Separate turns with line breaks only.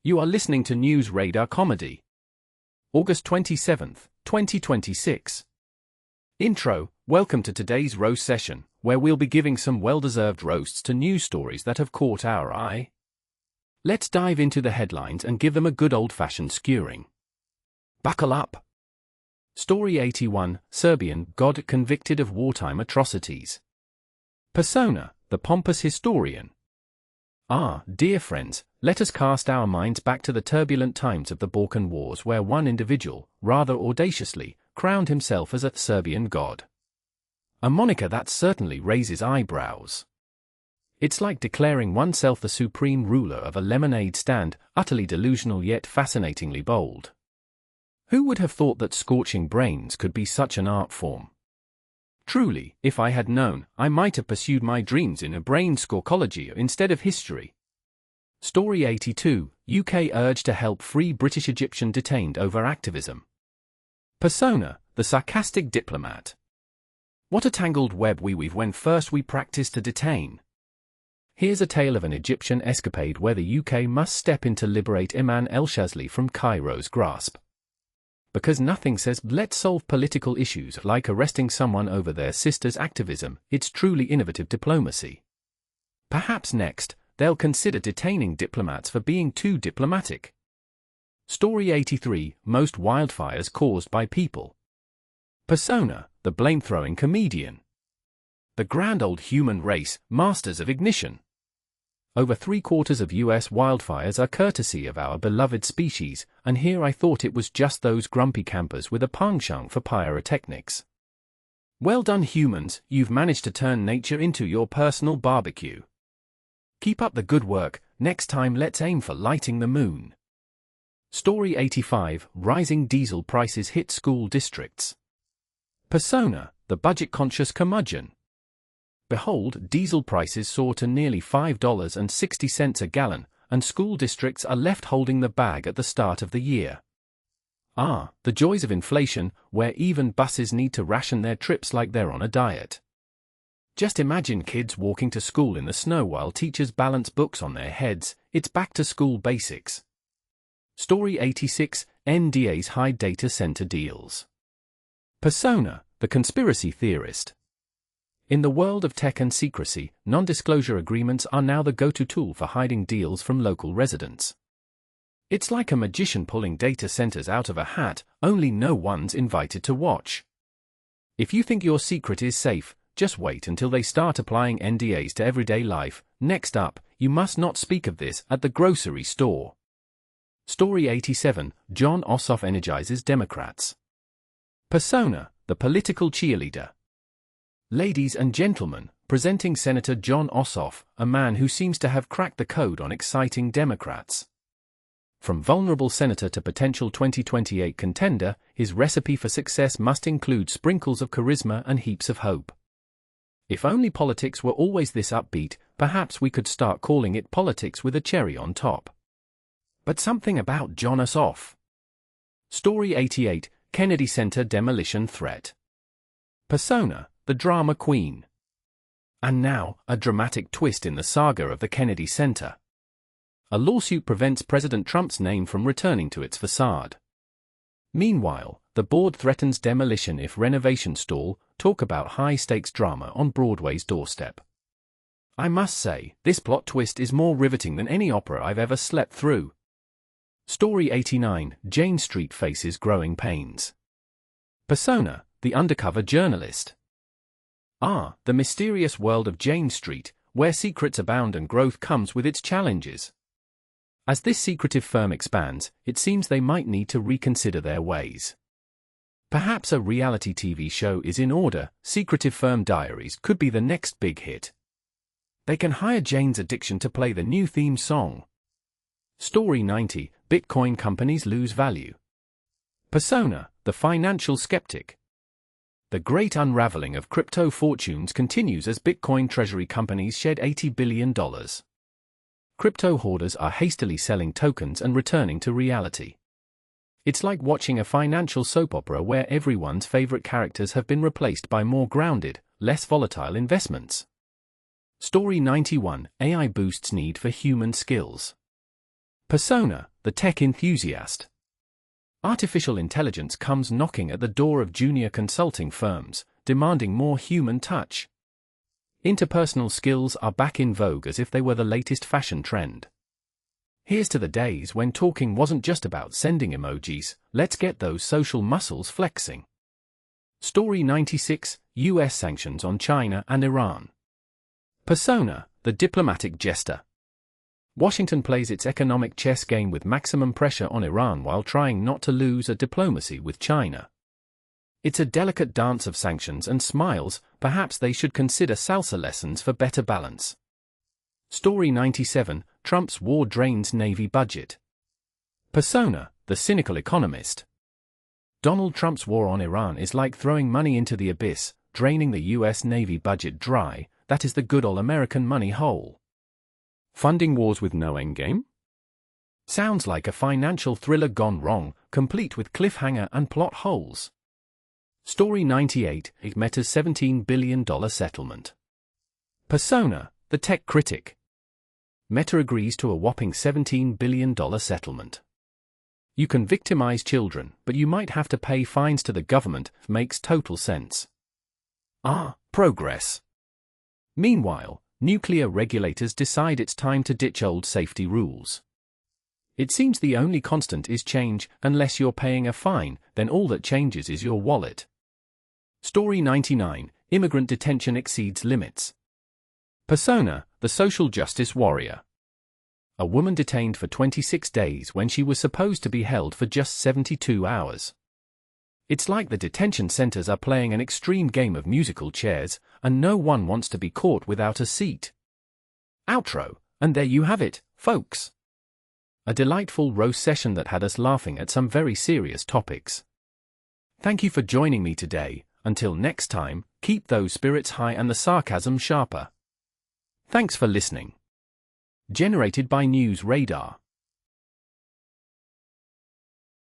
You are listening to News Radar Comedy. August 27th, 2026. Intro. Welcome to today's roast session, where we'll be giving some well-deserved roasts to news stories that have caught our eye. Let's dive into the headlines and give them a good old-fashioned skewering. Buckle up. Story 81, Serbian God convicted of wartime atrocities. Persona, the pompous historian. Dear friends, let us cast our minds back to the turbulent times of the Balkan Wars, where one individual, rather audaciously, crowned himself as a Serbian god. A moniker that certainly raises eyebrows. It's like declaring oneself the supreme ruler of a lemonade stand, utterly delusional yet fascinatingly bold. Who would have thought that scorching brains could be such an art form? Truly, if I had known, I might have pursued my dreams in a brain scorchology instead of history. Story 82, UK urge to help free British Egyptian detained over activism. Persona, the sarcastic diplomat. What a tangled web we weave when first we practice to detain. Here's a tale of an Egyptian escapade where the UK must step in to liberate Ayman El-Shazly from Cairo's grasp. Because nothing says let's solve political issues like arresting someone over their sister's activism, it's truly innovative diplomacy. Perhaps next, they'll consider detaining diplomats for being too diplomatic. Story 83, most wildfires caused by people. Persona, the blame-throwing comedian. The grand old human race, masters of ignition. Over 3/4 of US wildfires are courtesy of our beloved species, and here I thought it was just those grumpy campers with a penchant for pyrotechnics. Well done humans, you've managed to turn nature into your personal barbecue. Keep up the good work, next time let's aim for lighting the moon. Story 85, rising diesel prices hit school districts. Persona, the budget-conscious curmudgeon. Behold, diesel prices soar to nearly $5.60 a gallon, and school districts are left holding the bag at the start of the year. The joys of inflation, where even buses need to ration their trips like they're on a diet. Just imagine kids walking to school in the snow while teachers balance books on their heads. It's back to school basics. Story 86, NDAs hide data center deals. Persona, the conspiracy theorist. In the world of tech and secrecy, non-disclosure agreements are now the go-to tool for hiding deals from local residents. It's like a magician pulling data centers out of a hat, only no one's invited to watch. If you think your secret is safe, just wait until they start applying NDAs to everyday life. Next up, you must not speak of this at the grocery store. Story 87, Jon Ossoff energizes Democrats. Persona, the political cheerleader. Ladies and gentlemen, presenting Senator Jon Ossoff, a man who seems to have cracked the code on exciting Democrats. From vulnerable senator to potential 2028 contender, his recipe for success must include sprinkles of charisma and heaps of hope. If only politics were always this upbeat, perhaps we could start calling it politics with a cherry on top. But something about Jon Ossoff. Story 88, Kennedy Center demolition threat. Persona, the drama queen. And now, a dramatic twist in the saga of the Kennedy Center. A lawsuit prevents President Trump's name from returning to its facade. Meanwhile, the board threatens demolition if renovations stall. Talk about high-stakes drama on Broadway's doorstep. I must say, this plot twist is more riveting than any opera I've ever slept through. Story 89, Jane Street faces growing pains. Persona, the undercover journalist. The mysterious world of Jane Street, where secrets abound and growth comes with its challenges. As this secretive firm expands, it seems they might need to reconsider their ways. Perhaps a reality TV show is in order. Secretive Firm Diaries could be the next big hit. They can hire Jane's addiction to play the new theme song. Story 90, Bitcoin companies lose value. Persona, the financial skeptic. The great unraveling of crypto fortunes continues as Bitcoin treasury companies shed $80 billion. Crypto hoarders are hastily selling tokens and returning to reality. It's like watching a financial soap opera where everyone's favorite characters have been replaced by more grounded, less volatile investments. Story 91, AI boosts need for human skills. Persona, the tech enthusiast. Artificial intelligence comes knocking at the door of junior consulting firms, demanding more human touch. Interpersonal skills are back in vogue as if they were the latest fashion trend. Here's to the days when talking wasn't just about sending emojis. Let's get those social muscles flexing. Story 96: US sanctions on China and Iran. Persona, the diplomatic jester. Washington plays its economic chess game with maximum pressure on Iran while trying not to lose at diplomacy with China. It's a delicate dance of sanctions and smiles. Perhaps they should consider salsa lessons for better balance. Story 97: Trump's war drains Navy budget. Persona, the cynical economist. Donald Trump's war on Iran is like throwing money into the abyss, draining the US Navy budget dry. That is the good old American money hole. Funding wars with no endgame? Sounds like a financial thriller gone wrong, complete with cliffhanger and plot holes. Story 98: Meta's $17 billion settlement. Persona, the tech critic. Meta agrees to a whopping $17 billion settlement. You can victimize children, but you might have to pay fines to the government. Makes total sense. Progress. Meanwhile, nuclear regulators decide it's time to ditch old safety rules. It seems the only constant is change. Unless you're paying a fine, then all that changes is your wallet. Story 99: Immigrant detention exceeds limits. Persona, the social justice warrior. A woman detained for 26 days when she was supposed to be held for just 72 hours. It's like the detention centers are playing an extreme game of musical chairs, and no one wants to be caught without a seat. Outro, and there you have it, folks. A delightful roast session that had us laughing at some very serious topics. Thank you for joining me today. Until next time, keep those spirits high and the sarcasm sharper. Thanks for listening. Generated by News Radar.